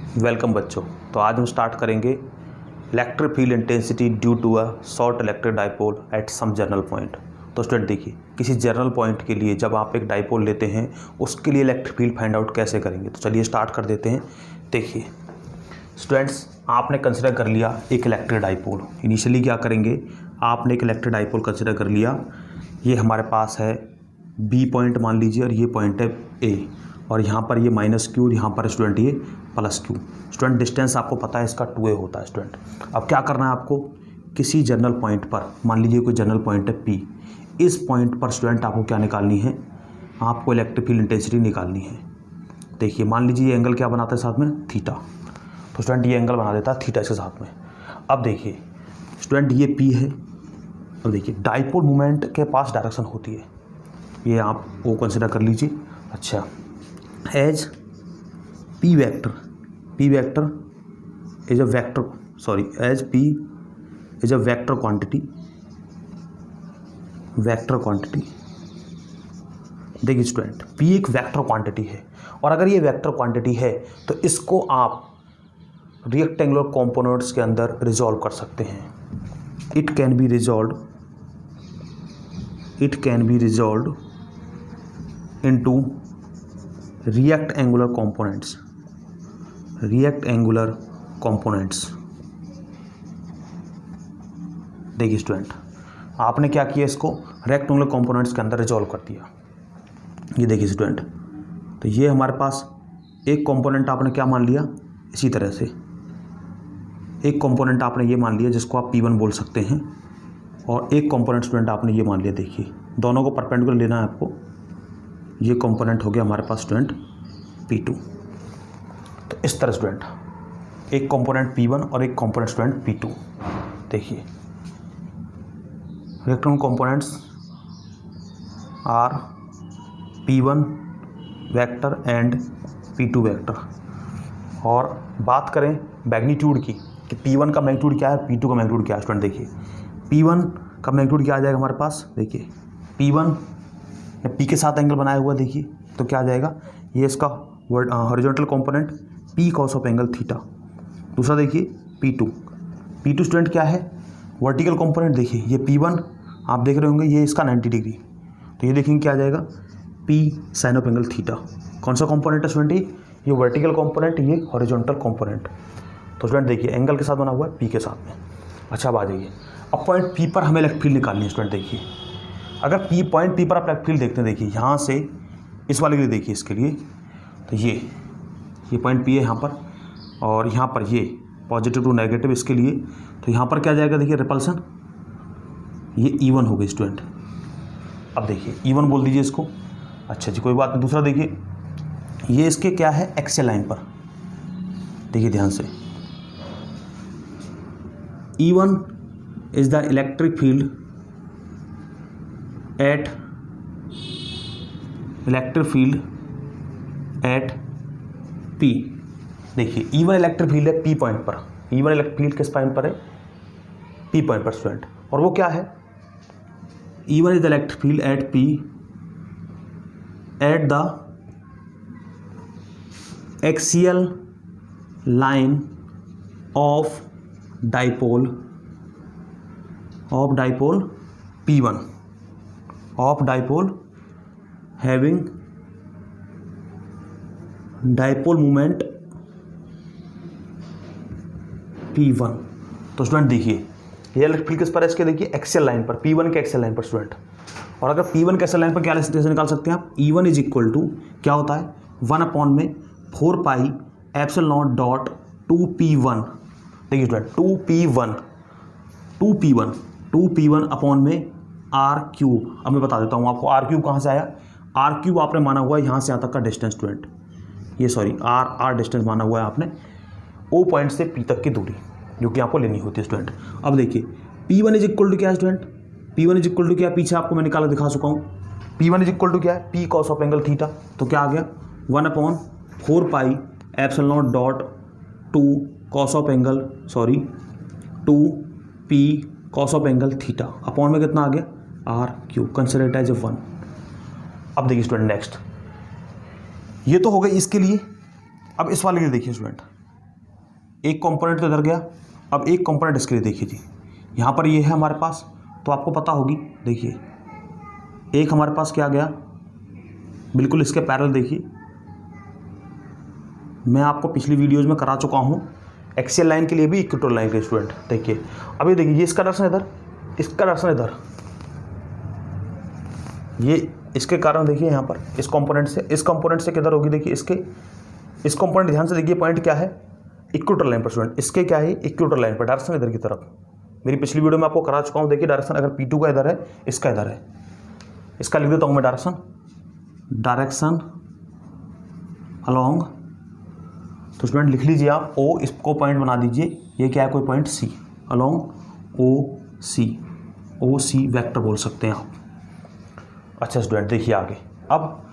Welcome बच्चों। तो आज हम स्टार्ट करेंगे electric field intensity due to a short electric dipole at some general point. तो स्टूडेंट देखिए, किसी जनरल पॉइंट के लिए जब आप एक डाइपोल लेते हैं उसके लिए इलेक्ट्रिक फील्ड फाइंड आउट कैसे करेंगे। तो चलिए स्टार्ट कर देते हैं। देखिए स्टूडेंट्स, आपने कंसिडर कर लिया एक इलेक्ट्रिक डाइपोल। इनिशियली क्या करेंगे, आपने एक इलेक्ट्रिक डाइपोल कंसिडर कर लिया। ये हमारे पास है बी पॉइंट मान लीजिए, और ये पॉइंट है ए, और यहाँ पर ये माइनस क्यू और यहाँ पर स्टूडेंट ये प्लस क्यू। स्टूडेंट डिस्टेंस आपको पता है इसका 2a होता है स्टूडेंट। अब क्या करना है आपको, किसी जनरल पॉइंट पर, मान लीजिए कोई जनरल पॉइंट है P, इस पॉइंट पर स्टूडेंट आपको क्या निकालनी है, आपको इलेक्ट्रिक फील्ड इंटेंसिटी निकालनी है। देखिए मान लीजिए ये एंगल क्या बनाता है साथ में, थीटा। तो स्टूडेंट ये एंगल बना देता है थीटा इसके साथ में। अब देखिए स्टूडेंट ये P है। अब देखिए डाइपोल मोमेंट के पास डायरेक्शन होती है, ये आप वो कंसिडर कर लीजिए। अच्छा, as P vector is a vector, sorry, as P is a vector quantity. देखिए स्टूडेंट, P एक वेक्टर क्वांटिटी है, और अगर ये वेक्टर क्वांटिटी है तो इसको आप रेक्टेंगुलर कंपोनेंट्स के अंदर रिजॉल्व कर सकते हैं। It can be resolved into rectangular components. देखिए स्टूडेंट, आपने क्या किया, इसको रेक्टेंगुलर कंपोनेंट्स के अंदर रिजॉल्व कर दिया। ये देखिए स्टूडेंट, तो ये हमारे पास एक कंपोनेंट आपने क्या मान लिया, इसी तरह से एक कंपोनेंट आपने ये मान लिया जिसको आप P1 बोल सकते हैं, और एक कंपोनेंट स्टूडेंट आपने ये मान लिया। देखिए दोनों को परपेंडिकुलर लेना है आपको। ये कंपोनेंट हो गया हमारे पास स्टूडेंट P2। तो इस तरह स्टूडेंट एक कंपोनेंट P1 और एक कंपोनेंट स्टूडेंट P2। देखिए rectangular components are P1 vector and P2 vector. और बात करें मैग्नीट्यूड की कि P1 का मैग्नीट्यूड क्या है, P2 का मैग्नीट्यूड क्या है। स्टूडेंट देखिए P1 का मैग्नीट्यूड क्या आ जाएगा हमारे पास, देखिए P1 P के साथ एंगल बनाया हुआ, देखिए तो क्या आ जाएगा, ये इसका horizontal component P cos of angle theta. दूसरा देखिए P2 स्टूडेंट क्या है, वर्टिकल कंपोनेंट। देखिए ये P1 आप देख रहे होंगे, ये इसका 90 डिग्री, तो ये देखेंगे क्या आ जाएगा, P sine of angle theta. कौन सा कंपोनेंट है स्टूडेंट, ये वर्टिकल कंपोनेंट, ये हॉरिजॉन्टल कंपोनेंट। तो स्टूडेंट देखिए एंगल के साथ बना हुआ है P के साथ में। अच्छा, अब आ जाइए, अब पॉइंट P पर हमें इलेक्ट्रिक फील्ड निकालनी है। स्टूडेंट देखिए अगर पॉइंट P पर आप इलेक्ट्रिक फील्ड देखते हैं, देखिए यहाँ से इस वाले के लिए, देखिए इसके लिए, तो ये पॉइंट P है यहाँ पर, और यहाँ पर ये पॉजिटिव टू नेगेटिव इसके लिए। तो यहाँ पर क्या जाएगा, देखिए रिपल्सन, ये E1 हो गई स्टूडेंट। अब देखिए E1 बोल दीजिए इसको। अच्छा जी, कोई बात नहीं। दूसरा देखिए ये इसके क्या है, एक्सियल लाइन पर, देखिए ध्यान से, E1 is the electric field eight P। देखिए E1 इलेक्ट्रिक फील्ड है P पॉइंट पर। E1 इलेक्ट्रिक फील्ड किस पॉइंट पर है, P पॉइंट पर स्टूडेंट। और वो क्या है, E1 is the electric field eight P at the axial line of dipole P1 of dipole having dipole moment P1। तो स्टूडेंट देखिए ये इलेक्ट्रिक फील्ड किस पर है, इसके देखिए एक्सियल लाइन पर, P1 के एक्सियल लाइन पर स्टूडेंट। और अगर P1 के एक्सियल लाइन पर क्या जैसे निकाल सकते हैं आप, E1 इज इक्वल टू क्या होता है, 1/4 pi epsilon naught dot 2P1। देखिए स्टूडेंट 2P1 अपॉन में R क्यूब। अब मैं बता देता हूँ आपको R क्यूब कहाँ से आया। R क्यूब आपने माना हुआ है यहाँ से यहाँ तक का डिस्टेंस स्टूडेंट, ये सॉरी R डिस्टेंस माना हुआ है आपने O पॉइंट से P तक की दूरी, जो कि आपको लेनी होती है स्टूडेंट। अब देखिए P1 इज इक्वल टू क्या है student, P1 is equal to क्या है, पीछे आपको मैं निकाल दिखा चुका हूँ। P1 इज इक्वल टू क्या है, P cos of angle theta. तो क्या आ गया, 1/4 pi epsilon naught dot 2 cos of angle, sorry 2P cos of angle theta upon में कितना आ गया, R cube. Consider it as 1। अब देखिए स्टूडेंट नेक्स्ट, ये तो हो गई इसके लिए। अब इस वाले के लिए देखिए स्टूडेंट, एक कंपोनेंट तो इधर गया, अब एक कंपोनेंट इसके लिए देखिए जी, यहाँ पर ये है हमारे पास, तो आपको पता होगी, देखिए एक हमारे पास क्या गया, बिल्कुल इसके पैरेलल। देखिए मैं आपको पिछली वीडियोज़ में करा चुका हूँ एक्सियल लाइन के लिए भी इक्वेटोरियल लाइन के स्टूडेंट। देखिए अभी देखिए ये इसका डायरेक्शन इधर, इसका डायरेक्शन इधर, ये इसके कारण देखिए यहाँ पर इस कंपोनेंट से किधर होगी, देखिए इसके इस कंपोनेंट, ध्यान से देखिए पॉइंट क्या है, इक्वेटोरियल लाइन पर स्टूडेंट। इसके क्या है, इक्वेटोरियल लाइन पर, डायरेक्शन इधर की तरफ। मेरी पिछली वीडियो में आपको करा चुका हूँ। देखिए डायरेक्शन अगर P2 का इधर है, इसका इधर है, इसका लिख देता हूँ मैं डायरेक्शन अलोंग। तो स्टूडेंट लिख लीजिए आप O, इसको पॉइंट बना दीजिए, ये क्या है, कोई पॉइंट C, अलोंग ओ सी वेक्टर बोल सकते हैं आप। अच्छा स्टूडेंट देखिए आगे, अब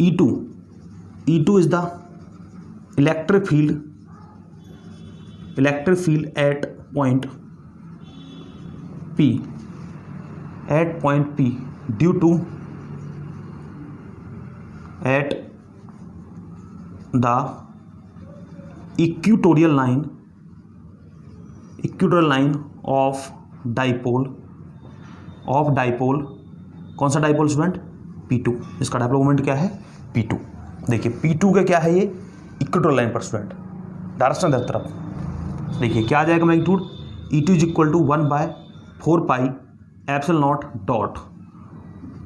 E2 is the electric field at point P due to at the equatorial line of dipole. कौन सा डाइपोल स्टूडेंट, P2। इसका डाइपोल मोमेंट क्या है, P2। देखिए P2 का क्या है, ये इक्वेटोरियल लाइन पर स्टूडेंट, डायरेक्शन इधर तरफ। देखिए क्या आ जाएगा magnitude, E2 is equal to 1/4 pi epsilon naught dot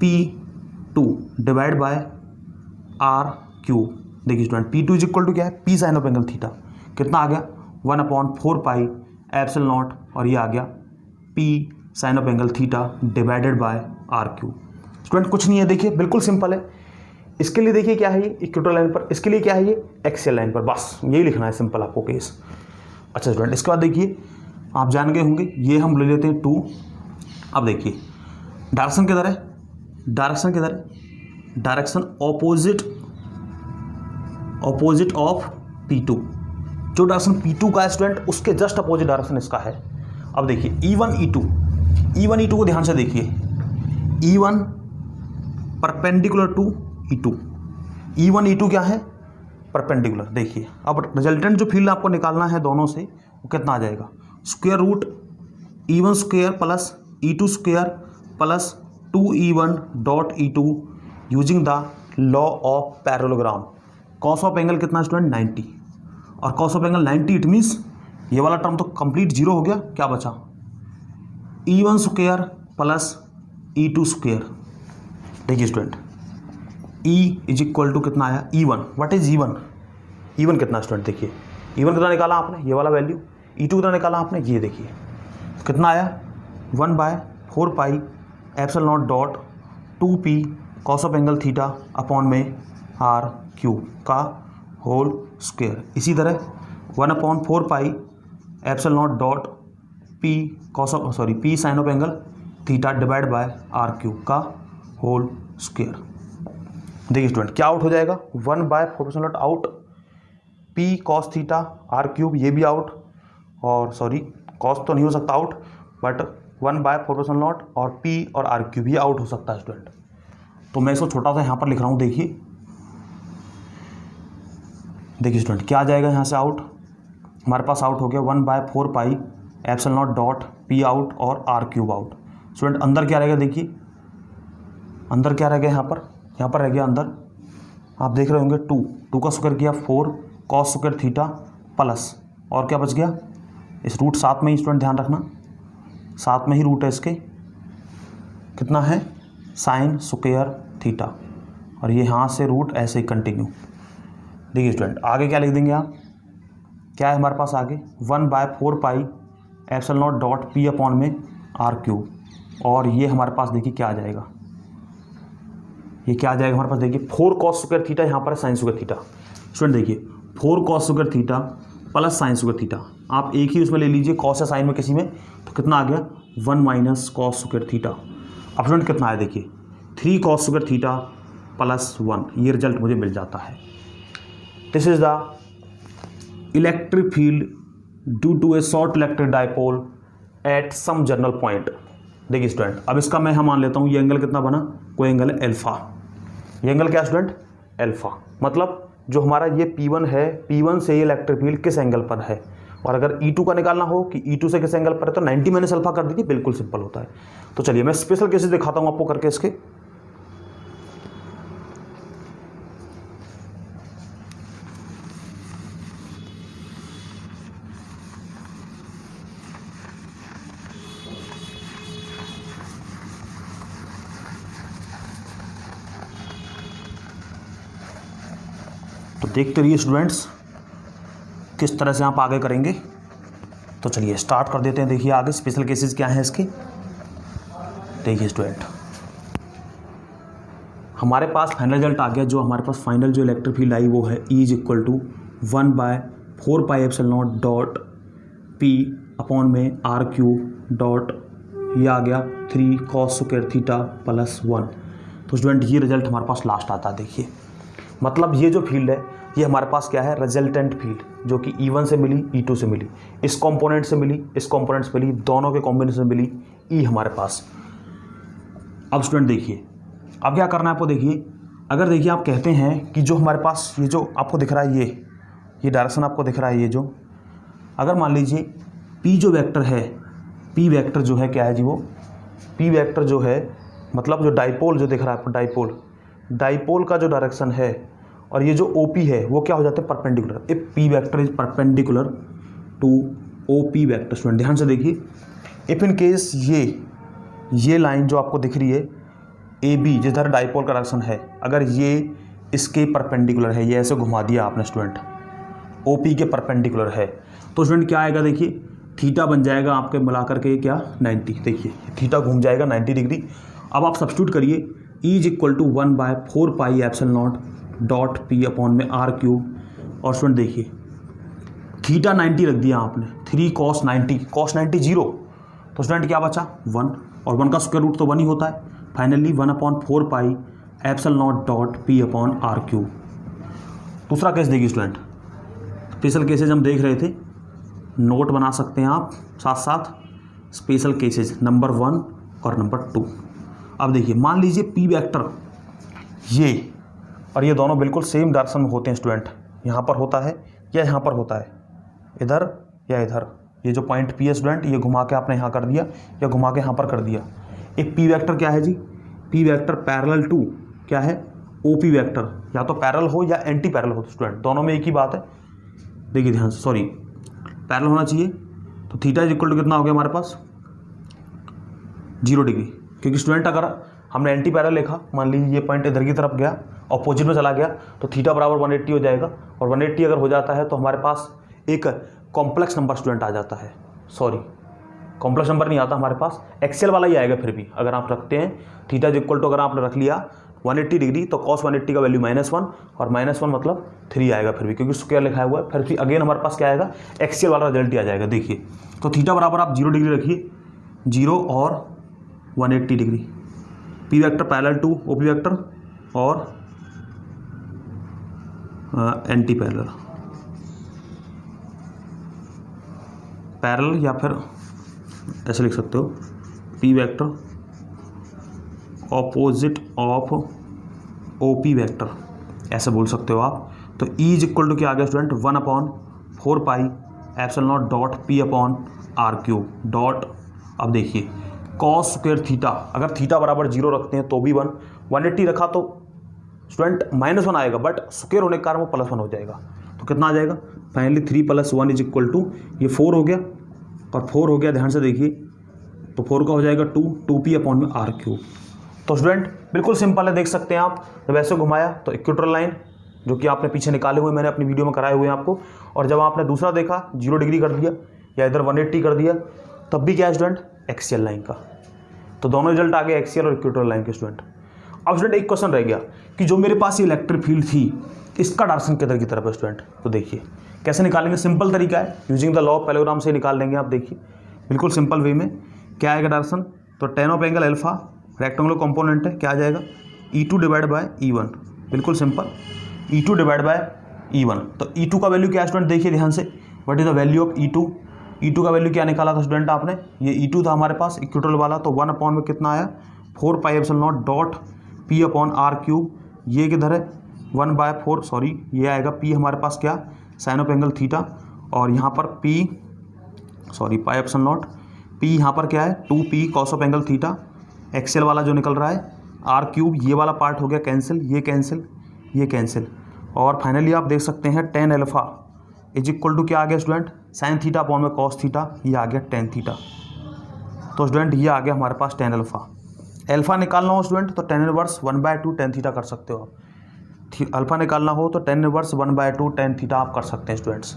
P2 divide by R3। देखिए student P2 is equal to क्या है, P sine of angle theta, कितना आ गया 1/4 पाई एप्सिलॉन नॉट, और ये आ गया P sine of angle theta divided by R3। Student कुछ नहीं है, देखिए बिल्कुल सिंपल है। इसके लिए देखिए क्या है, ये इक्वेटोरियल लाइन पर, इसके लिए क्या है, ये एक्सियल लाइन पर, बस यही लिखना है सिंपल आपको केस। अच्छा स्टूडेंट इसके बाद देखिए आप जान गए होंगे, ये हम ले लेते हैं 2। अब देखिए डायरेक्शन किधर है, डायरेक्शन ऑपोजिट ऑफ P2। जो डायरेक्शन P2 का है स्टूडेंट, उसके जस्ट अपोजिट डायरेक्शन इसका है। अब देखिए E1 E2 को ध्यान से देखिए, E1 perpendicular to E2, E1 E2 क्या है, परपेंडिकुलर। देखिए अब रिजल्टेंट जो फील्ड आपको निकालना है दोनों से, वो कितना आ जाएगा, square root E1 square plus E2 square plus 2E1 dot E2 using the law of parallelogram. Cos of angle कितना स्टूडेंट, 90, और cos of angle 90, it means ये वाला टर्म तो कंप्लीट जीरो हो गया, क्या बचा, E1 square plus E2 square. देखिए student E is equal to कितना आया, E1। व्हाट इज E1 कितना स्टूडेंट, देखिए E1 कितना निकाला आपने, ये वाला वैल्यू, E2 कितना निकाला आपने, ये देखिए कितना आया 1/4 pi epsilon naught dot 2P cos of angle theta upon में R3 का होल स्क्वायर। इसी तरह 1/4 pi epsilon naught dot P sine of angle theta divide by R3 का होल स्क्वायर। देखिए स्टूडेंट क्या आउट हो जाएगा, 1/4 out, P cos theta R3 ये भी आउट, और कॉस तो नहीं हो सकता आउट, बट 1/4 और P और R3 भी आउट हो सकता है स्टूडेंट। तो मैं इसको छोटा सा यहाँ पर लिख रहा हूँ। देखिए स्टूडेंट क्या आ जाएगा यहाँ से आउट, हमारे पास आउट हो गया 1/4 pi epsilon naught dot P out और R3 आउट। स्टूडेंट अंदर क्या रहेगा, देखिए अंदर क्या रह गया, यहाँ पर रह गया अंदर, आप देख रहे होंगे 2 का स्क्वायर किया 4 कॉस स्क्वायर थीटा प्लस, और क्या बच गया, इस रूट साथ में ही स्टूडेंट ध्यान रखना, साथ में ही रूट है इसके, कितना है साइन स्क्वायर थीटा, और ये यहाँ से रूट ऐसे ही कंटिन्यू। देखिए स्टूडेंट आगे क्या लिख देंगे आप, क्या है हमारे पास आगे 1/4 pi epsilon naught dot P upon में R3, और ये हमारे पास देखिए क्या आ जाएगा, ये क्या आ जाएगा हमारे पास, देखिए 4 कॉस स्क्वायर थीटा, यहाँ पर साइन स्क्वायर थीटा। स्टूडेंट देखिए 4 cos square theta plus sine square theta, आप एक ही उसमें ले लीजिए, कॉस या साइन में किसी में, तो कितना आ गया 1 माइनस कॉस स्क्वायर थीटा। अब स्टूडेंट कितना है, देखिए 3 कॉस स्क्वायर थीटा प्लस 1, ये रिजल्ट मुझे मिल जाता है। This is the electric field due to a short electric dipole at some general point. देखिए स्टूडेंट अब इसका मैं मान लेता हूँ, ये एंगल कितना बना, कोई एंगल है एल्फा, ये एंगल क्या स्टूडेंट, एल्फा। मतलब जो हमारा ये P1 है, P1 से ये इलेक्ट्रिक फील्ड किस एंगल पर है, और अगर E2 का निकालना हो कि E2 से किस एंगल पर है तो 90 माइनस अल्फा कर दीजिए, बिल्कुल सिंपल होता है। तो चलिए मैं स्पेशल केसेस दिखाता हूँ आपको करके इसके। तो देखते रहिए स्टूडेंट्स किस तरह से आप आगे करेंगे। तो चलिए स्टार्ट कर देते हैं। देखिए आगे स्पेशल केसेस क्या हैं इसके। देखिए स्टूडेंट, हमारे पास फाइनल रिजल्ट आ गया। जो हमारे पास फाइनल जो इलेक्ट्रिक फील्ड आई वो है E = 1/4πε0 P में R³ डॉट ये आ गया 3 cos² थीटा + 1। तो स्टूडेंट ये रिजल्ट हमारे पास लास्ट आता है। देखिए मतलब ये जो फील्ड है ये हमारे पास क्या है, रिजल्टेंट फील्ड, जो कि E1 से मिली, E2 से मिली, इस कंपोनेंट से मिली, इस कंपोनेंट से मिली, दोनों के कॉम्बिनेशन से मिली E हमारे पास। अब स्टूडेंट देखिए अब क्या करना है आपको। देखिए अगर देखिए आप कहते हैं कि जो हमारे पास ये जो आपको दिख रहा है ये डायरेक्शन आपको दिख रहा है, ये जो अगर मान लीजिए P जो वेक्टर है, P वेक्टर जो है क्या है जी, वो P वेक्टर जो है मतलब जो डाइपोल जो दिख रहा है आपको, डाइपोल का जो डायरेक्शन है और ये जो OP है वो क्या हो जाता है, perpendicular. If P vector is perpendicular to OP vector. Student ध्यान से देखिए, इफ इन केस ये लाइन जो आपको दिख रही है AB जिधर डाइपोल का डायरेक्शन है, अगर ये इसके परपेंडिकुलर है, ये ऐसे घुमा दिया आपने स्टूडेंट, OP के परपेंडिकुलर है, तो स्टूडेंट क्या आएगा, देखिए थीटा बन जाएगा आपके मिला करके क्या 90। देखिए थीटा घूम जाएगा 90 डिग्री। अब आप सब्स्टिट्यूट करिए E = 1/4πε0 डॉट P में R³ और स्टूडेंट देखिए थीटा 90 रख दिया आपने, 3 cos 90 0। तो स्टूडेंट क्या बचा 1, और 1 का स्क्वायर रूट तो 1 ही होता है। Finally 1/4πε0 dot P R³। दूसरा केस देखिए स्टूडेंट, स्पेशल केसेज हम देख रहे थे, नोट बना सकते हैं आप साथ साथ, स्पेशल केसेज नंबर 1 और नंबर 2। अब देखिए मान लीजिए P वेक्टर ये और ये दोनों बिल्कुल सेम डायरेक्शन में होते हैं स्टूडेंट, यहाँ पर होता है या यहाँ पर होता है, इधर या इधर। ये जो पॉइंट P है स्टूडेंट, ये घुमा के आपने यहाँ कर दिया या घुमा के यहाँ पर कर दिया। एक P वेक्टर क्या है जी, P वेक्टर पैरेलल टू क्या है, OP वेक्टर, या तो पैरेलल हो या एंटी पैरेलल हो स्टूडेंट, दोनों में एक ही बात है। देखिए ध्यान से, सॉरी पैरेलल होना चाहिए। तो थीटा = कितना हो गया हमारे पास 0 डिग्री, क्योंकि स्टूडेंट अगर हमने एंटी पैरेलल लिखा, मान लीजिए ये पॉइंट इधर की तरफ गया, अपोजिट में चला गया, तो थीटा बराबर 180 हो जाएगा। और 180 अगर हो जाता है तो हमारे पास एक कॉम्प्लेक्स नंबर स्टूडेंट आ जाता है, सॉरी कॉम्प्लेक्स नंबर नहीं आता हमारे पास, एक्सेल वाला ही आएगा। फिर भी अगर आप रखते हैं थीटा = अगर आपने रख लिया 180 डिग्री, तो cos 180 का वैल्यू -1 और -1 मतलब 3 आएगा फिर भी, क्योंकि स्क्वायर लिखा हुआ है। फिर भी अगेन हमारे पास क्या आएगा, एक्सेल वाला रिजल्ट ही आ जाएगा। देखिए तो थीटा बराबर आप 0 डिग्री रखिए, 0 और 180 degree. P vector parallel to OP vector और एंटी पैरेलल या फिर ऐसे लिख सकते हो, P vector opposite of OP vector, ऐसे बोल सकते हो आप। तो E = क्या आ गया student 1/4πε0 dot P R³ dot, अब देखिए cos² थीटा, अगर थीटा बराबर 0 रखते हैं तो भी 1, 180 रखा तो स्टूडेंट -1 आएगा, बट स्क्वायर होने के कारण वो +1 हो जाएगा। तो कितना आ जाएगा, फाइनली 3 + 1 = ये 4 हो गया, और 4 हो गया, ध्यान से देखिए, तो 4 का हो जाएगा 2P में R³। तो स्टूडेंट बिल्कुल सिंपल है, देख सकते हैं आप। जब ऐसे घुमाया तो इक्वेटोरियल लाइन जो कि आपने पीछे निकाले हुए, मैंने अपनी वीडियो में कराए हुए हैं आपको, और जब आपने दूसरा देखा 0 डिग्री कर दिया या इधर 180 कर दिया, तब भी क्या है स्टूडेंट, एक्सियल लाइन का। तो दोनों रिजल्ट आ गए एक्सियल और इक्वेटोरियल लाइन के स्टूडेंट। अब स्टूडेंट एक क्वेश्चन रह गया कि जो मेरे पास ये इलेक्ट्रिक फील्ड थी, इसका डायरेक्शन किधर की तरफ है स्टूडेंट। तो देखिए कैसे निकालेंगे, सिंपल तरीका है, using the law of parallelogram से निकाल लेंगे आप। देखिए बिल्कुल सिंपल वे में क्या आएगा डायरेक्शन, तो tan of angle alpha rectangular component है, क्या आ जाएगा E2 / E1, बिल्कुल सिंपल, E2 / E1। तो E2 का वैल्यू क्या है स्टूडेंट, देखिए ध्यान से, what is the value of E2। E2 का वैल्यू क्या निकाला था स्टूडेंट आपने, ये E2 था हमारे पास इक्वेटोरियल वाला, तो 1 में कितना आया 4πε0 डॉट P R³। ये किधर है 1/4, सॉरी ये आएगा P हमारे पास क्या, साइन ऑफ एंगल थीटा, और यहाँ पर पाई एप्सिलॉन नॉट P यहाँ पर क्या है 2P cos of angle theta, axial वाला जो निकल रहा है R क्यूब, ये वाला पार्ट हो गया कैंसिल, ये कैंसिल, ये कैंसिल, और फाइनली आप देख सकते हैं tan alpha is equal to क्या आ गया स्टूडेंट, साइन थीटा अपॉन में कॉस थीटा, ये आ गया टेन थीटा। तो स्टूडेंट ये आ गया हमारे पास टेन एल्फा निकालना हो स्टूडेंट तो टेन इनवर्स 1/2 टेन थीटा कर सकते हो आप। अल्फा निकालना हो तो टेन इनवर्स 1/2 टेन थीटा आप कर सकते हैं स्टूडेंट्स।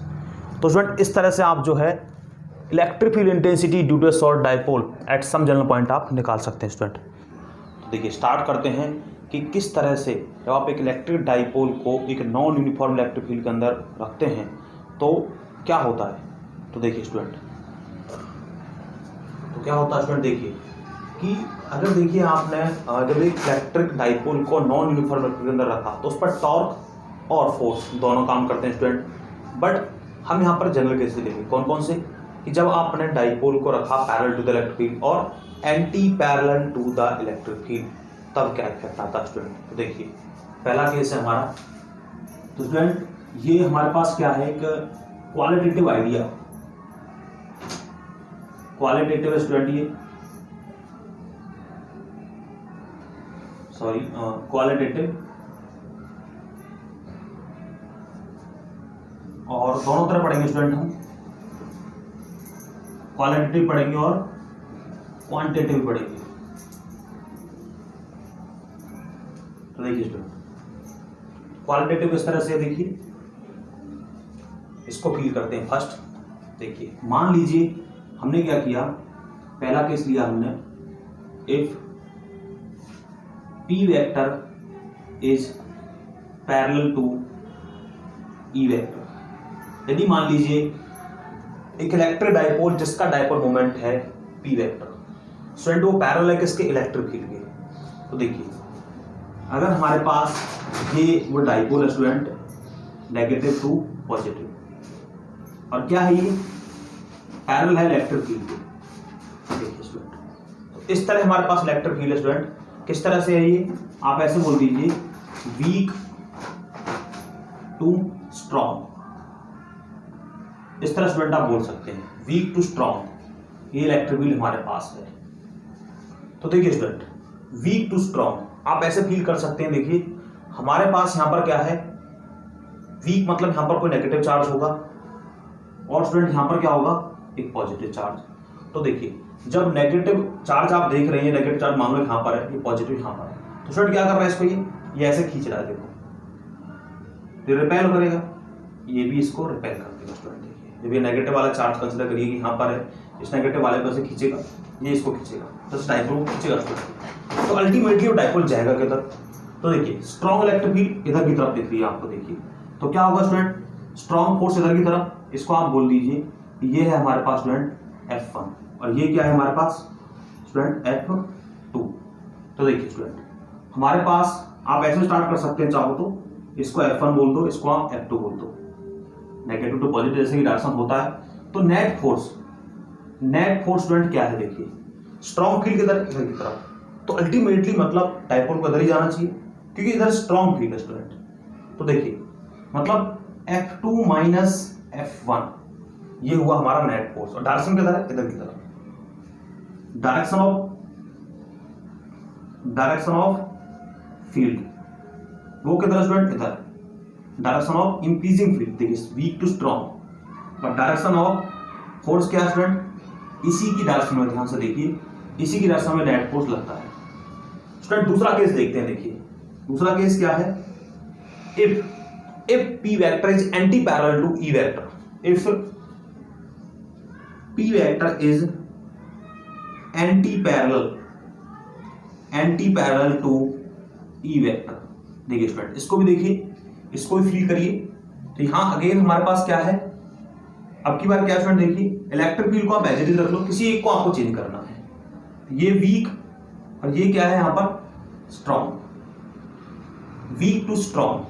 तो स्टूडेंट इस तरह से आप जो है electric field intensity due to short dipole at some general point आप निकाल सकते हैं स्टूडेंट। तो देखिए स्टार्ट करते हैं कि किस तरह से जब आप एक इलेक्ट्रिक डाइपोल को एक नॉन यूनिफॉर्म इलेक्ट्रिक फील्ड के अंदर रखते हैं तो क्या होता है। तो देखिए स्टूडेंट, तो क्या होता है स्टूडेंट, देखिए कि अगर देखिए आपने जब एक इलेक्ट्रिक डाइपोल को नॉन यूनिफॉर्म इलेक्ट्रिक के अंदर रखा तो उस पर टॉर्क और फोर्स दोनों काम करते हैं स्टूडेंट। बट हम यहाँ पर जनरल केस लेंगे, कौन कौन से, कि जब आपने डाइपोल को रखा parallel to the electric field और anti parallel to the electric field, तब क्या इफेक्ट आता है स्टूडेंट। तो देखिए पहला केस है हमारा, तो स्टूडेंट ये हमारे पास क्या है, एक क्वालिटेटिव आइडिया, क्वालिटेटिव स्टूडेंट, ये क्वालिटेटिव, और दोनों तरफ पढ़ेंगे स्टूडेंट हम, क्वालिटेटिव पढ़ेंगे और क्वांटिटेटिव पढ़ेंगे। तो देखिए स्टूडेंट क्वालिटेटिव इस तरह से, देखिए इसको फील करते हैं फर्स्ट। देखिए मान लीजिए हमने क्या किया, पहला केस लिया हमने, if P vector is parallel to E vector. यदि मान लीजिए एक इलेक्ट्रिक डाइपोल जिसका डाइपोल मोमेंट है P वेक्टर, स्टूडेंट वो पैरेलल है किसके, इलेक्ट्रिक फील्ड के। तो देखिए अगर हमारे पास ये वो डाइपोल है स्टूडेंट, नेगेटिव टू पॉजिटिव, और क्या है ये पैरेलल है इलेक्ट्रिक फील्ड के। देखिए स्टूडेंट तो इस तरह हमारे पास इलेक्ट्रिक फील्ड है स्टूडेंट, किस तरह से है ये, आप ऐसे बोल दीजिए वीक टू स्ट्रॉन्ग, इस तरह स्टूडेंट आप बोल सकते हैं, वीक टू स्ट्रॉन्ग, ये इलेक्ट्रिक फील्ड हमारे पास है। तो देखिए स्टूडेंट वीक टू स्ट्रॉन्ग आप ऐसे फील कर सकते हैं, देखिए हमारे पास यहां पर क्या है, वीक मतलब यहां पर कोई नेगेटिव चार्ज होगा, और स्टूडेंट यहां पर क्या होगा, एक पॉजिटिव चार्ज। तो देखिए जब नेगेटिव चार्ज आप देख रहे हैं, नेगेटिव चार्ज मान लो यहाँ पर है, ये पॉजिटिव यहाँ पर है, तो स्टूडेंट क्या कर रहा है इसको, ये ऐसे खींच रहा है, देखो ये रिपेल करेगा, ये भी इसको रिपेल कर देगा स्टूडेंट। देखिए जब ये नेगेटिव वाला चार्ज कंसिडर करिए कि यहाँ पर है, इस नेगेटिव वाले को ऐसे खींचेगा, ये इसको खींचेगा, तो इस डाइपोल को खींचेगा स्टूडेंट, तो अल्टीमेटली वो डाइपोल जाएगा किधर। तो देखिए स्ट्रॉन्ग इलेक्ट्रिक फील्ड इधर की तरफ दिख रही है आपको, देखिए तो क्या होगा स्टूडेंट, स्ट्रॉन्ग फोर्स इधर की तरफ, इसको आप बोल दीजिए ये है हमारे पास स्टूडेंट F1, और ये क्या है हमारे पास स्टूडेंट F2। तो देखिए स्टूडेंट हमारे पास आप ऐसे स्टार्ट कर सकते हैं, चाहो तो इसको F1 बोल दो, इसको आप F2 बोल दो, नेगेटिव टू पॉजिटिव जैसे कि डायरेक्शन होता है। तो नेट फोर्स स्टूडेंट क्या है, देखिए स्ट्रॉन्ग फील्ड इधर की तरफ, तो अल्टीमेटली मतलब डाइपोल को इधर ही जाना चाहिए क्योंकि इधर स्ट्रॉन्ग फील्ड है स्टूडेंट। तो देखिए मतलब F2 माइनस F1 ये हुआ हमारा नेट फोर्स, और डायरेक्शन किधर है, इधर की तरफ, डायरेक्शन ऑफ फील्ड वो किधर है स्टूडेंट, इधर, डायरेक्शन ऑफ इंक्रीजिंग फील्ड, देखिए वीक टू स्ट्रॉन्ग, और डायरेक्शन ऑफ फोर्स क्या है स्टूडेंट, इसी की डायरेक्शन में, ध्यान से देखिए इसी की डायरेक्शन में नेट फोर्स लगता है स्टूडेंट। दूसरा केस देखते हैं, देखिए दूसरा केस क्या है, if P vector is anti parallel to E vector, if P vector is anti parallel to E vector. देखिए स्टूडेंट इसको भी देखिए, इसको भी फील करिए, तो यहां अगेन हमारे पास क्या है, अब की बार क्या स्टूडेंट, देखिए इलेक्ट्रिक फील्ड को आप एज इट इज रख लो, किसी एक को आपको चेंज करना है, ये वीक और ये क्या है यहां पर स्ट्रॉन्ग, वीक टू स्ट्रॉन्ग,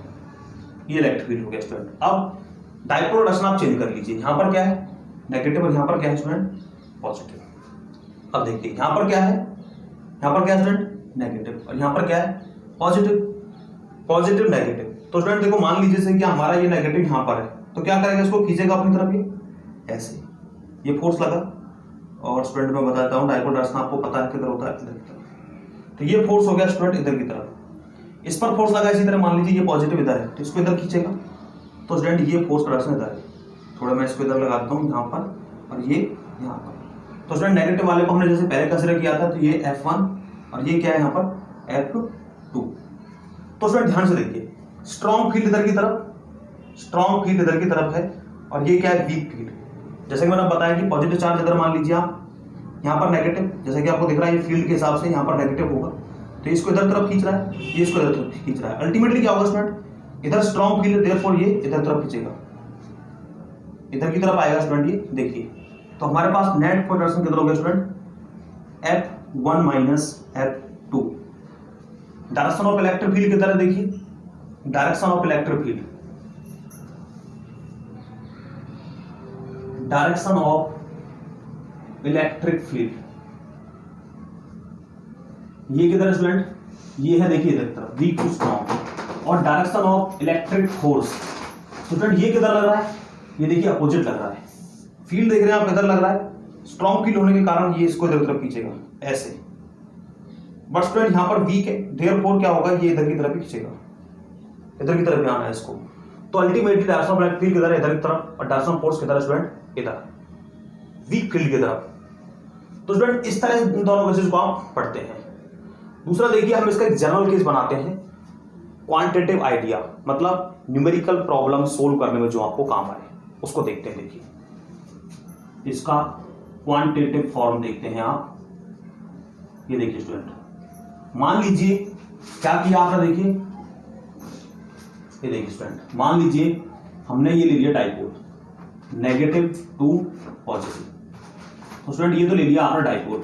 ये इलेक्ट्रिक फील्ड हो गया स्टूडेंट। अब डाइपोल डायरेक्शन आप चेंज कर लीजिए, यहां पर क्या है नेगेटिव और यहां पर क्या है स्टूडेंट पॉजिटिव। अब देखिए यहां पर क्या है, यहां पर क्या है स्टूडेंट नेगेटिव, और यहां पर क्या है पॉजिटिव, पॉजिटिव नेगेटिव। तो स्टूडेंट देखो मान लीजिए से कि हमारा ये नेगेटिव यहां पर है तो क्या करेगा, इसको खींचेगा अपनी तरफ, ये ऐसे, ये फोर्स लगा। और स्टूडेंट मैं बताता हूँ डाइपोल डायरेक्शन आपको पता है किधर होता है, इधर की तरफ। तो ये फोर्स हो गया स्टूडेंट इधर की तरफ, इस पर फोर्स लगा। इसी तरह मान लीजिए ये पॉजिटिव इधर है, तो इसको इधर खींचेगा, तो स्टूडेंट ये फोर्स डायरेक्शन इधर है। थोड़ा मैं इसको इधर लगाता हूँ यहाँ पर, और ये यहाँ पर। तो स्टूडेंट नेगेटिव वाले को हमने जैसे पहले कंसीडर किया था, तो ये F1 और ये क्या है यहाँ पर F2। तो स्टूडेंट ध्यान से देखिए, स्ट्रॉन्ग फील्ड इधर की तरफ, स्ट्रॉन्ग फील्ड इधर की तरफ है, और ये क्या है, वीक फील्ड। जैसे कि मैंने बताया कि पॉजिटिव चार्ज इधर मान लीजिए आप, यहाँ पर नेगेटिव, जैसे कि आपको दिख रहा है ये फील्ड के हिसाब से यहाँ पर नेगेटिव होगा, तो इसको इधर तरफ खींच रहा है, ये इसको इधर तरफ खींच रहा है। अल्टीमेटली क्या होगा स्टूडेंट, इधर स्ट्रॉन्ग फील्ड, देयरफॉर ये इधर तरफ खींचेगा, इधर की तरफ आएगा स्टूडेंट। ये देखिए, तो हमारे पास नेट फोर्स डायरेक्शन किधर हो गया student, F1 minus F2। Direction of electric field किधर है, देखिए direction of electric field, direction of electric field ये किधर है स्टूडेंट, ये है देखिए इधर तरफ, वीक टू स्ट्रॉन्ग। और direction of electric force student ये किधर लग रहा है, ये देखिए अपोजिट लग रहा है। फील्ड देख रहे हैं आप, इधर लग रहा है, स्ट्रॉन्ग फील्ड होने के कारण ये इसको इधर तरफ खींचेगा ऐसे। बट स्टूडेंट यहाँ पर वीक है, देयरफॉर क्या होगा, ये इधर की तरफ ही खींचेगा, इधर की तरफ आना है इसको। तो ultimately direction of electric field किधर है, इधर की तरफ, और डायरेक्शन ऑफ फोर्स किधर है स्टूडेंट, इधर, वीक फील्ड की तरफ। तो स्टूडेंट इस तरह इन दोनों केसेस को आप पढ़ते हैं। दूसरा देखिए, हम इसका एक जनरल केस बनाते हैं, क्वांटिटेटिव आइडिया, मतलब न्यूमेरिकल प्रॉब्लम सोल्व करने में जो आपको काम आए, उसको देखते हैं। देखिए इसका क्वांटिटेटिव फॉर्म देखते हैं आप। ये देखिए स्टूडेंट, मान लीजिए क्या किया आपने, देखिए ये देखिए स्टूडेंट, मान लीजिए हमने ये ले लिया डाइपोल, नेगेटिव टू पॉजिटिव। तो स्टूडेंट ये तो ले लिया आपने डाइपोल,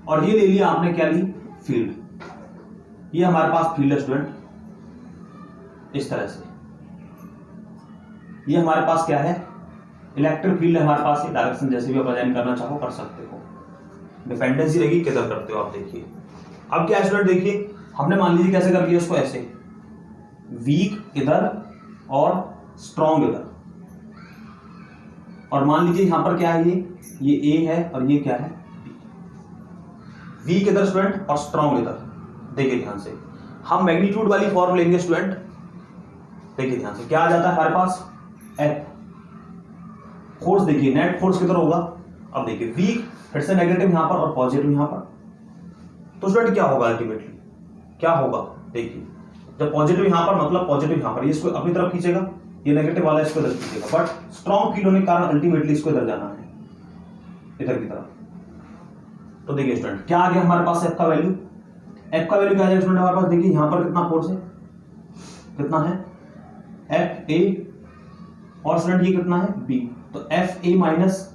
और ये ले लिया आपने क्या ली, फील्ड। ये हमारे पास फील्ड है स्टूडेंट, इस तरह से। ये हमारे पास क्या है, इलेक्ट्रिक फील्ड है हमारे पास। ये डायरेक्शन जैसे भी आप डिजाइन करना चाहो कर सकते हो, डिपेंडेंसी रहेगी किधर करते हो आप। देखिए अब क्या स्टूडेंट, देखिए हमने मान लीजिए कैसे कर लिया इसको, ऐसे वीक इधर और स्ट्रॉन्ग इधर, और मान लीजिए यहां पर क्या है, ये ए है और ये क्या है, वीक इधर स्टूडेंट और स्ट्रॉन्ग इधर। देखिए ध्यान से, हम मैग्नीट्यूड वाली फॉर्म लेंगे स्टूडेंट। देखिए ध्यान से, क्या आ जाता है हमारे पास, F। फोर्स देखिए, नेट फोर्स किधर होगा, अब देखिए वीक, फिर से नेगेटिव यहां पर और पॉजिटिव यहां पर। तो स्टूडेंट क्या होगा, अल्टीमेटली क्या होगा, देखिए जब पॉजिटिव यहां पर, मतलब पॉजिटिव यहां पर, ये इसको अपनी तरफ खींचेगा, ये नेगेटिव वाला इसको इधर खींचेगा। बट स्ट्रॉन्ग फील्ड होने के कारण अल्टीमेटली इसको इधर जाना है, इधर की तरफ। तो देखिए स्टूडेंट, क्या आ गया हमारे पास F का वैल्यू, F का वैल्यू क्या है स्टूडेंट हमारे पास, देखिए यहां पर कितना फोर्स है, कितना है FA, और स्टूडेंट ये कितना है B, तो FA माइनस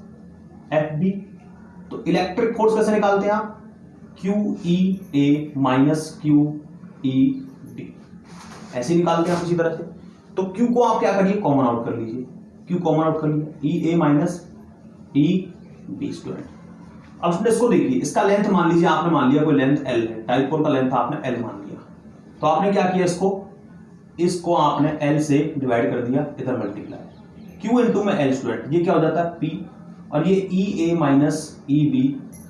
FB। तो इलेक्ट्रिक फोर्स कैसे निकालते हैं आप, QEA माइनस QED, ऐसे निकालते हैं आप इसी तरह से। तो Q को आप क्या करिए, कॉमन आउट कर लीजिए, Q कॉमन आउट कर लीजिए, EA माइनस EB स्टूडेंट। अब स्टूडेंट इसको देखिए, इसका लेंथ मान लीजिए आपने मान लिया कोई लेंथ L है, डाइपोल का लेंथ आपने L मान लिया। तो आपने क्या किया, इसको आपने L से डिवाइड कर दिया, इधर मल्टीप्लाई, Q इंटू में L स्टूडेंट, ये क्या हो जाता है P, और ये EA minus EB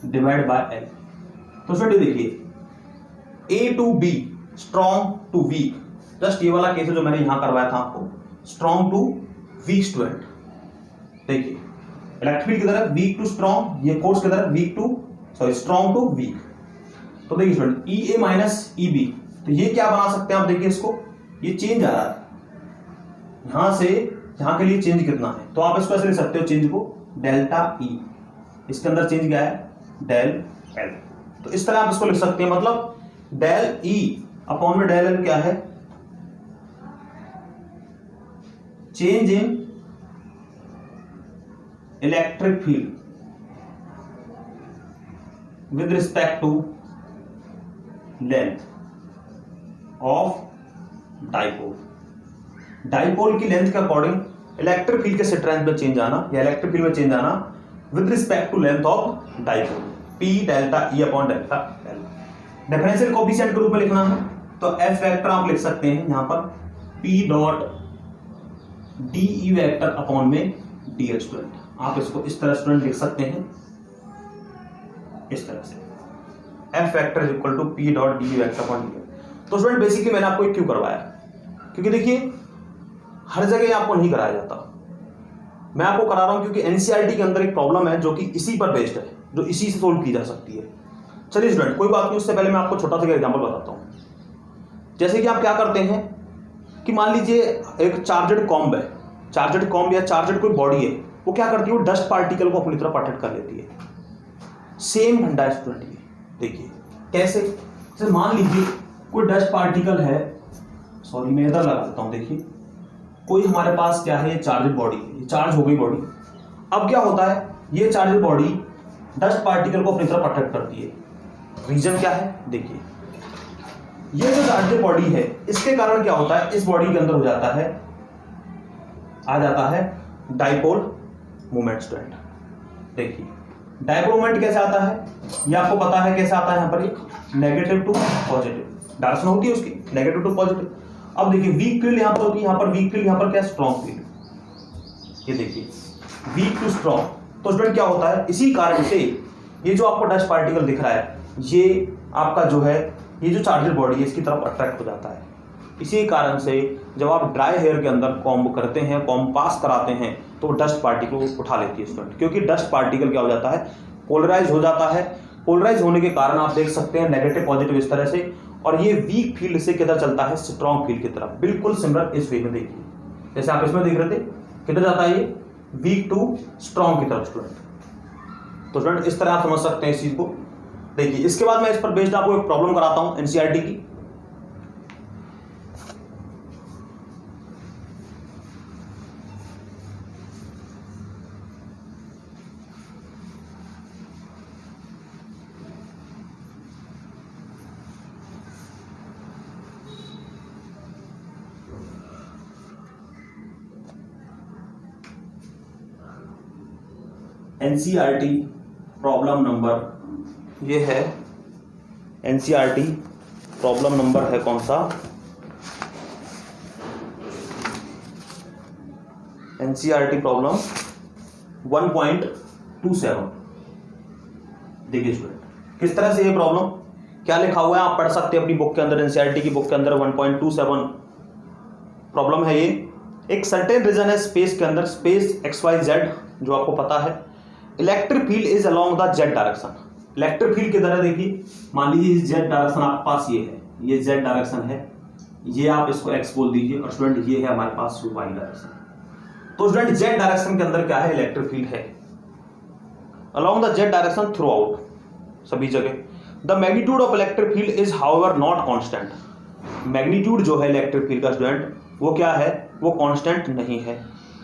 divide by L। तो स्टूडेंट देखिए A to B, strong to weak, just ये वाला केस है जो मैंने यहां करवाया था आपको, स्ट्रॉन्ग टू वीक स्टूडेंट। देखिए इलेक्ट्रिक फील्ड किधर है, वीक टू स्ट्रॉन्ग, ये फोर्स किधर है, weak to sorry strong to weak. तो देखिए स्टूडेंट EA माइनस EB, तो ये क्या बना सकते हैं आप, देखिए इसको, ये चेंज आ रहा है यहां से यहां के लिए, चेंज कितना है, तो आप इसको ऐसे लिख सकते हो, चेंज को डेल्टा E, इसके अंदर चेंज क्या है, डेल L। तो इस तरह आप इसको लिख सकते हैं, मतलब डेल E अपॉन में डेल L क्या है, change in electric field with respect to length of dipole. Dipole की लेंथ के अकॉर्डिंग इलेक्ट्रिक फील्ड के स्ट्रेंथ में चेंज आना, या इलेक्ट्रिक फील्ड में चेंज आना with respect to length of dipole, P delta E upon delta L। Differential coefficient के रूप में लिखना है, तो F वेक्टर आप लिख सकते हैं यहां पर P dot D E vector upon में डी एच। स्टूडेंट आप इसको इस तरह स्टूडेंट लिख सकते हैं, इस तरह से F vector is equal to P dot D vector upon D. तो स्टूडेंट बेसिकली मैंने आपको क्यों करवाया, क्योंकि देखिए हर जगह आपको नहीं कराया जाता, मैं आपको करा रहा हूं क्योंकि एनसीईआरटी के अंदर एक प्रॉब्लम है जो कि इसी पर बेस्ड है, जो इसी से सोल्व की जा सकती है। चलिए स्टूडेंट कोई बात नहीं, उससे पहले मैं आपको छोटा सा एग्जांपल बताता हूं। जैसे कि आप क्या करते हैं कि मान लीजिए एक चार्जड कॉम्ब है, चार्जड कॉम्ब या चार्जड कोई बॉडी है, वो क्या करती है, वो डस्ट पार्टिकल को अपनी तरफ अट्रैक्ट कर लेती है। सेम फंडा है स्टूडेंट ये, देखिए कैसे। जैसे मान लीजिए कोई डस्ट पार्टिकल है, सॉरी मैं इधर लगा देता हूं, देखिए कोई हमारे पास क्या है, ये चार्जड बॉडी है, ये चार्ज हो गई बॉडी। अब क्या होता है, ये चार्जड बॉडी डस्ट पार्टिकल को अपनी तरफ अट्रैक्ट करती है। रीजन क्या है, देखिए ये जो चार्जड बॉडी है, इसके कारण क्या होता है, इस बॉडी के अंदर हो जाता है, आ जाता है डाइपोल मोमेंट। स्टूडेंट देखिए डाइपोल मोमेंट कैसे आता है, ये आपको पता है कैसे आता है, यहां पर नेगेटिव टू पॉजिटिव डायरेक्शन होती है उसकी, नेगेटिव टू पॉजिटिव। अब देखिए वीक फील्ड यहां पर होती है, यहां पर वीक फील्ड, यहां पर क्या स्ट्रॉन्ग फील्ड, ये देखिए वीक टू स्ट्रॉन्ग। तो स्टूडेंट क्या होता है, इसी कारण से ये जो आपको डस्ट पार्टिकल दिख रहा है, ये आपका जो है, ये जो चार्जर बॉडी है, इसकी तरफ अट्रैक्ट हो जाता है। इसी कारण से जब आप ड्राई हेयर के अंदर कॉम्ब करते हैं, कॉम्ब पास कराते हैं, तो डस्ट पार्टिकल उठा लेती है स्टूडेंट, क्योंकि डस्ट पार्टिकल क्या हो जाता है, पोलराइज हो जाता है। पोलराइज होने के कारण आप देख सकते हैं नेगेटिव पॉजिटिव इस तरह से, और ये वीक फील्ड से किधर चलता है, स्ट्रॉन्ग फील्ड की तरफ। बिल्कुल सिमिलर इस वे में देखिए, जैसे आप इसमें देख रहे थे, किधर जाता है ये, वीक टू स्ट्रॉन्ग की तरफ स्टूडेंट। तो स्टूडेंट इस तरह आप समझ सकते हैं इस चीज को। देखिए इसके बाद मैं इस पर बेस्ड आपको एक प्रॉब्लम कराता हूं एनसीईआरटी की। एनसीईआरटी प्रॉब्लम नंबर ये है, एनसीईआरटी प्रॉब्लम नंबर है कौन सा, एनसीईआरटी प्रॉब्लम 1.27। देखिए स्टूडेंट किस तरह से ये प्रॉब्लम क्या लिखा हुआ है, आप पढ़ सकते हैं अपनी बुक के अंदर, एनसीईआरटी की बुक के अंदर 1.27 प्रॉब्लम है ये। एक सर्टेन रीजन है स्पेस के अंदर, स्पेस XYZ जो आपको पता है, electric field is along the Z direction. Electric field किधर है, देखिए मान लीजिए जेड डायरेक्शन आपके पास ये है, ये जेड डायरेक्शन है, ये आप इसको x बोल दीजिए, और स्टूडेंट ये है हमारे पास y डायरेक्शन। तो स्टूडेंट जेड डायरेक्शन के अंदर क्या है, इलेक्ट्रिक फील्ड है along the Z direction through out, सभी जगह। The magnitude of electric field is however not constant. Magnitude जो है इलेक्ट्रिक फील्ड का स्टूडेंट वो क्या है, वो कांस्टेंट नहीं है।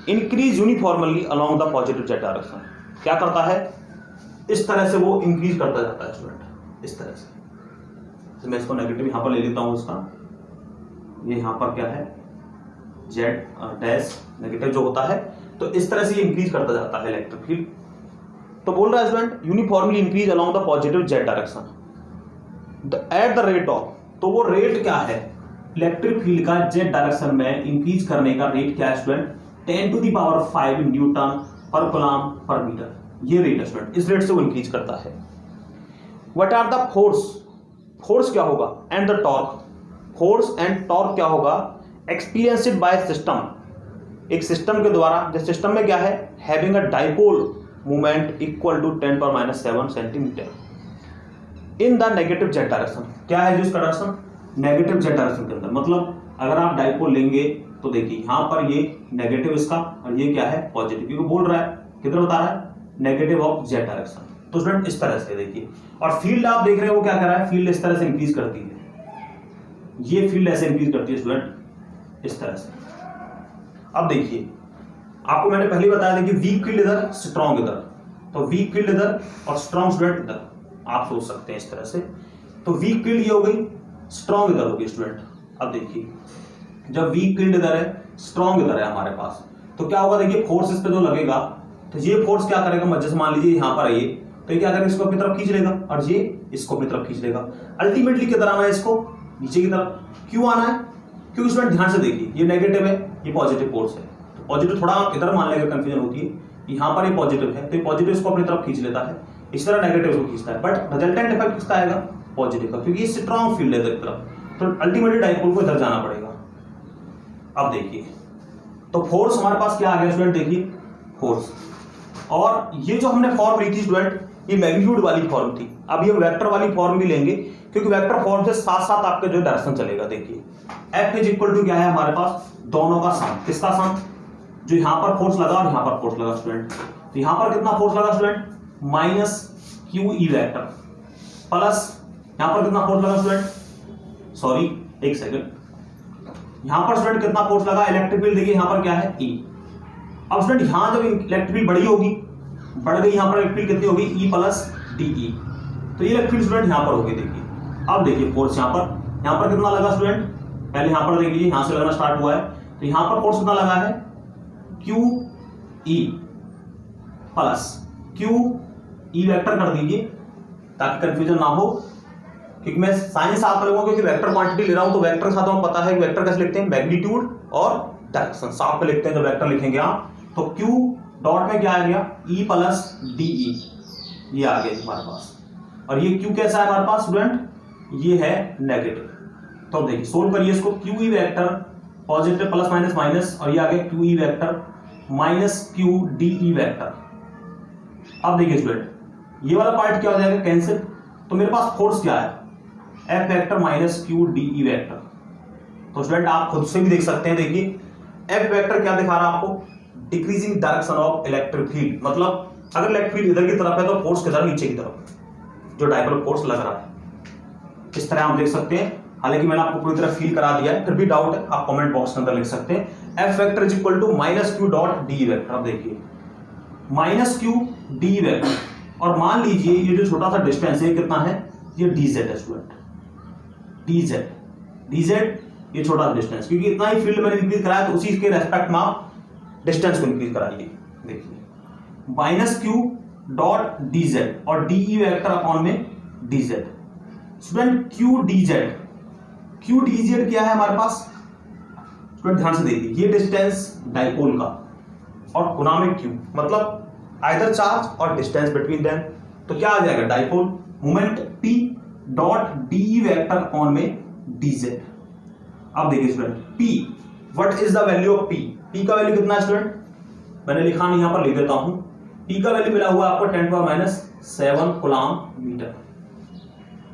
Increase uniformly along the positive Z direction, क्या करता है, इस तरह से वो इंक्रीज करता जाता है स्टूडेंट, इस तरह से। तो मैं इसको नेगेटिव यहां पर ले लेता हूं, इसका ये यहां पर क्या है, जेड डैश नेगेटिव जो होता है, तो इस तरह से ये इंक्रीज करता जाता है इलेक्ट्रिक फील्ड। तो बोल रहा है student uniformly increase along the positive Z direction at the rate of, तो वो रेट क्या है, इलेक्ट्रिक फील्ड का जेड डायरेक्शन में इंक्रीज करने का रेट क्या है student, 10⁵ newton per coulomb per metre, ये रेट है स्टूडेंट, इस रेट से वो इंक्रीज करता है। What are the force, force क्या होगा, and the torque, force and torque क्या होगा, एक्सपीरियंस्ड बाय सिस्टम, एक सिस्टम के द्वारा, जिस सिस्टम में क्या है, having a dipole moment equal to 10⁻7 centimetre in the negative Z direction. क्या है जो इसका डायरेक्शन, नेगेटिव जेड डायरेक्शन के अंदर, मतलब अगर आप डाइपोल लेंगे तो देखिए यहां पर ये नेगेटिव इसका, और ये क्या है पॉजिटिव, क्योंकि बोल रहा है किधर बता रहा है, नेगेटिव ऑफ जेड डायरेक्शन। तो स्टूडेंट इस तरह से देखिए, और फील्ड आप देख रहे हैं वो क्या कर रहा है, फील्ड इस तरह से इंक्रीज करती है, ये फील्ड ऐसे इंक्रीज करती है स्टूडेंट इस तरह से। अब देखिए आपको मैंने पहले बताया था कि वीक फील्ड इधर, स्ट्रॉन्ग इधर, तो वीक फील्ड इधर और स्ट्रॉन्ग स्टूडेंट इधर, आप सोच सकते हैं इस तरह से। तो वीक फील्ड ये हो गई, स्ट्रॉन्ग इधर होगी स्टूडेंट। अब देखिए जब वीक फील्ड इधर है, स्ट्रॉन्ग इधर है हमारे पास, तो क्या होगा, देखिए फोर्स इस पे जो लगेगा, तो ये फोर्स क्या करेगा, जैसे मान लीजिए यहां पर आइए, तो ये क्या करेगा, इसको अपनी तरफ खींच लेगा, और ये इसको अपनी तरफ खींच लेगा। अल्टीमेटली किधर आना है, इसको नीचे की तरफ। क्यों आना है, क्योंकि स्टूडेंट ध्यान से देखिए, ये नेगेटिव है, ये पॉजिटिव फोर्स है, पॉजिटिव थोड़ा इधर मान लेकर कंफ्यूजन होती है, यहाँ पर ये पॉजिटिव है तो ये पॉजिटिव इसको अपनी तरफ खींच लेता है, इस तरह नेगेटिव को खींचता है, बट रिजल्टेंट इफेक्ट किसका आएगा, पॉजिटिव का, क्योंकि ये स्ट्रॉन्ग फील्ड है इधर की तरफ, तो अल्टीमेटली डाइपोल को इधर जाना पड़ेगा। अब देखिए तो फोर्स हमारे पास क्या आ गया स्टूडेंट, देखिए फोर्स, और ये जो हमने फॉर्म ली थी स्टूडेंट, ये मैग्नीट्यूड वाली फॉर्म थी। अब ये वेक्टर वाली फॉर्म भी लेंगे, क्योंकि वेक्टर फॉर्म से साथ साथ आपके जो डायरेक्शन चलेगा। देखिए F इज इक्वल टू क्या है हमारे पास, दोनों का सम, किसका सम, जो यहां पर फोर्स लगा और यहां पर फोर्स लगा स्टूडेंट, तो यहां पर कितना फोर्स लगा student, minus Q E vector, plus यहां पर कितना फोर्स लगा स्टूडेंट, सॉरी एक सेकंड, यहां पर स्टूडेंट कितना फोर्स लगा, इलेक्ट्रिक फील्ड देखिए यहां पर क्या है, ई। अब स्टूडेंट यहां जब इलेक्ट्रिक फील्ड बड़ी होगी, बढ़ गई, यहां पर इलेक्ट्रिक फील्ड कितनी होगी, ई प्लस डी ई, तो ये इलेक्ट्रिक फील्ड स्टूडेंट यहां पर होगी। देखिए अब देखिए फोर्स यहां पर कितना लगा स्टूडेंट, पहले यहां पर देख लीजिए, यहां से लगना स्टार्ट हुआ है, तो यहां पर फोर्स कितना लगा है, Q E plus Q E vector कर दीजिए ताकि कंफ्यूजन ना हो, क्योंकि मैं साइन साथ लूंगा, क्योंकि वेक्टर क्वांटिटी ले रहा हूं तो वेक्टर के साथ हमें पता है कि वेक्टर कैसे लिखते हैं, मैग्नीट्यूड और डायरेक्शन साथ में लिखते हैं। जब वेक्टर लिखेंगे आप तो क्यू डॉट में क्या आ गया, ई प्लस डी ई, ये आ गया हमारे पास, और ये क्यू कैसा है हमारे पास स्टूडेंट, ये है नेगेटिव। तो देखिए सोल्व करिए इसको, Q E vector positive plus minus minus, और ये आ गया Q E vector minus Q D E vector. अब देखिए स्टूडेंट ये वाला पार्ट क्या हो जाएगा, कैंसिल, तो मेरे पास फोर्स क्या है, F vector minus Q D E vector. तो स्टूडेंट आप खुद से भी देख सकते हैं, देखिए एफ वेक्टर क्या दिखा रहा है आपको, decreasing direction of electric field, मतलब अगर इलेक्ट्रिक फील्ड इधर की तरफ है तो फोर्स किधर, नीचे की तरफ, जो डायपोल फोर्स लग रहा है, इस तरह आप देख सकते हैं। हालांकि मैंने आपको पूरी तरह फील करा दिया है, फिर भी डाउट है आप कमेंट बॉक्स के अंदर लिख सकते हैं। F vector is equal to minus Q dot D vector. अब देखिए माइनस क्यू डी वेक्टर, और मान लीजिए ये जो छोटा सा डिस्टेंस है कितना है, ये डीजेड है स्टूडेंट, डीजेड ये छोटा डिस्टेंस, क्योंकि इतना ही फील्ड मैंने इंक्रीज कराया तो उसी के रेस्पेक्ट में आप डिस्टेंस को इंक्रीज कराइए। देखिए माइनस क्यू डॉट डीजेड और डीई वेक्टर अपॉन में डीजेड। स्टूडेंट क्यू डीजेड क्या है हमारे पास स्टूडेंट, ध्यान से देखिए, ये डिस्टेंस डाइपोल का और गुना में क्यू, मतलब आइदर चार्ज और डिस्टेंस बिटवीन देम, तो क्या आ जाएगा, dipole moment P dot D vector upon में डीजेड। अब देखिए student P, what is the value of P, P का वैल्यू कितना है स्टूडेंट, मैंने लिखा नहीं, यहां पर लिख देता हूं, पी का वैल्यू मिला हुआ आपको 10⁻⁷ कूलम मीटर।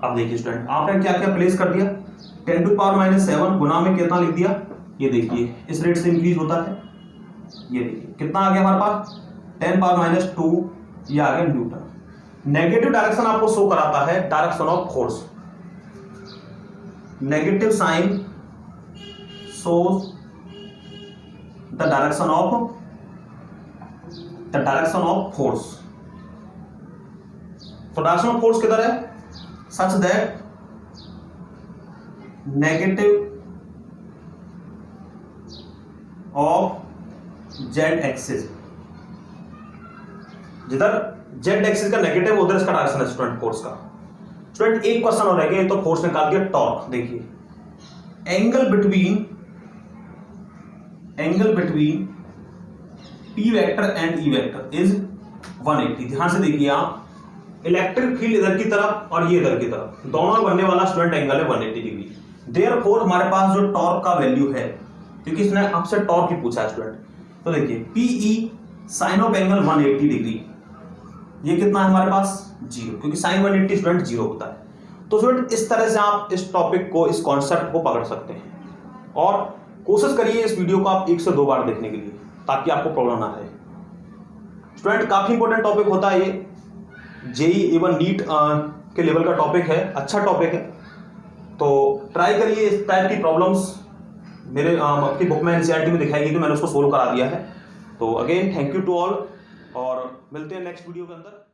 अब देखिए स्टूडेंट आपने क्या क्या प्लेस कर दिया, 10⁻⁷ गुना में कितना लिख दिया, ये देखिए इस रेट से इंक्रीज होता है, ये देखिए कितना आ गया हमारे पास 10⁻², ये आ गया न्यूटन। नेगेटिव डायरेक्शन आपको शो कराता है direction of force, negative sign shows the direction of force। तो डायरेक्शन ऑफ फोर्स किधर है, such that negative of Z axis, जिधर जेड एक्सिस का नेगेटिव उधर इसका डायरेक्शन है स्टूडेंट फोर्स का। स्टूडेंट एक क्वेश्चन और रह गया, तो फोर्स निकाल दिया टॉर्क। देखिए angle between P vector and E vector is 180। ध्यान से देखिए आप, इलेक्ट्रिक फील्ड इधर की तरफ और ये इधर की तरफ, दोनों बनने वाला स्टूडेंट एंगल है 180 डिग्री। देयरफॉर हमारे पास जो टॉर्क का वैल्यू है, क्योंकि इसने आपसे टॉर्क ही पूछा है स्टूडेंट, तो देखिए P E sine of angle 180 degree, ये कितना है हमारे पास 0, क्योंकि साइन 180 स्टूडेंट 0 होता है। तो स्टूडेंट इस तरह से आप इस टॉपिक को, इस कॉन्सेप्ट को पकड़ सकते हैं, और कोशिश करिए इस वीडियो को आप 1 से 2 बार देखने के लिए, ताकि आपको प्रॉब्लम ना आए। स्टूडेंट काफी इंपॉर्टेंट टॉपिक होता है ये, जेई इवन नीट के लेवल का टॉपिक है, अच्छा टॉपिक है, तो ट्राई करिए। इस टाइप की प्रॉब्लम्स मेरे आपकी बुक में एनसीईआरटी में दिखाई गई, तो मैंने उसको सोल्व करा दिया है। तो again thank you to all, और मिलते हैं नेक्स्ट वीडियो के अंदर।